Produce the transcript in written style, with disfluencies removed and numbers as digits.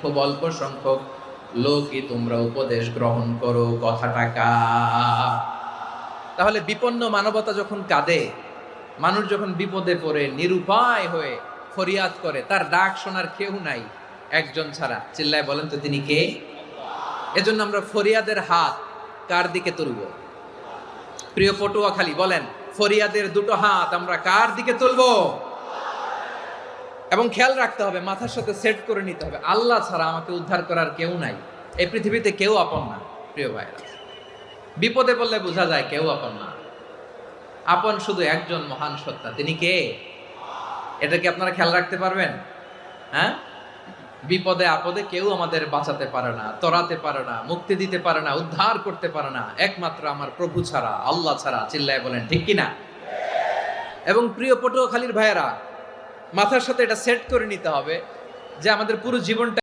খুব অল্প সংখ্যক লোকই তোমরা উপদেশ গ্রহণ করো। কথাটা তাহলে বিপন্ন মানবতা যখন কাঁদে, মানুষ যখন বিপদে পড়ে নিরুপায় হয়ে ফরিয়াদ করে, তার ডাক শোনার কেউ নাই একজন ছাড়া। চিল্লায় বলেন তো তিনি কে? এজন্য আমরা ফরিয়াদের হাত কার দিকে তুলব? প্রিয় পটুয়াখালী বলেন, ফরিয়াদের দুটো হাত আমরা কার দিকে তুলব? এবং খেয়াল রাখতে হবে, মাথার সাথে সেট করে নিতে হবে, আল্লাহ ছাড়া আমাকে উদ্ধার করার কেউ নাই। এই পৃথিবীতে কেউ আপন না। প্রিয় ভাইরা, বিপদে পড়লে বোঝা যায় কেউ আপন না। আপন শুধু একজন মহান সত্তা, তিনি কে? এটা কি আপনারা খেয়াল রাখতে পারবেন? হ্যাঁ, বিপদে আপদে কেউ আমাদের বাঁচাতে পারে না, তরাতে পারে না, মুক্তি দিতে পারে না, উদ্ধার করতে পারে না, একমাত্র আমার প্রভু ছাড়া, আল্লাহ ছাড়া। চিল্লায় বলেন ঠিক কিনা? এবং প্রিয় পটুয়াখালীর ভাইয়েরা, মাথার সাথে এটা সেট করে নিতে হবে যে আমাদের পুরো জীবনটা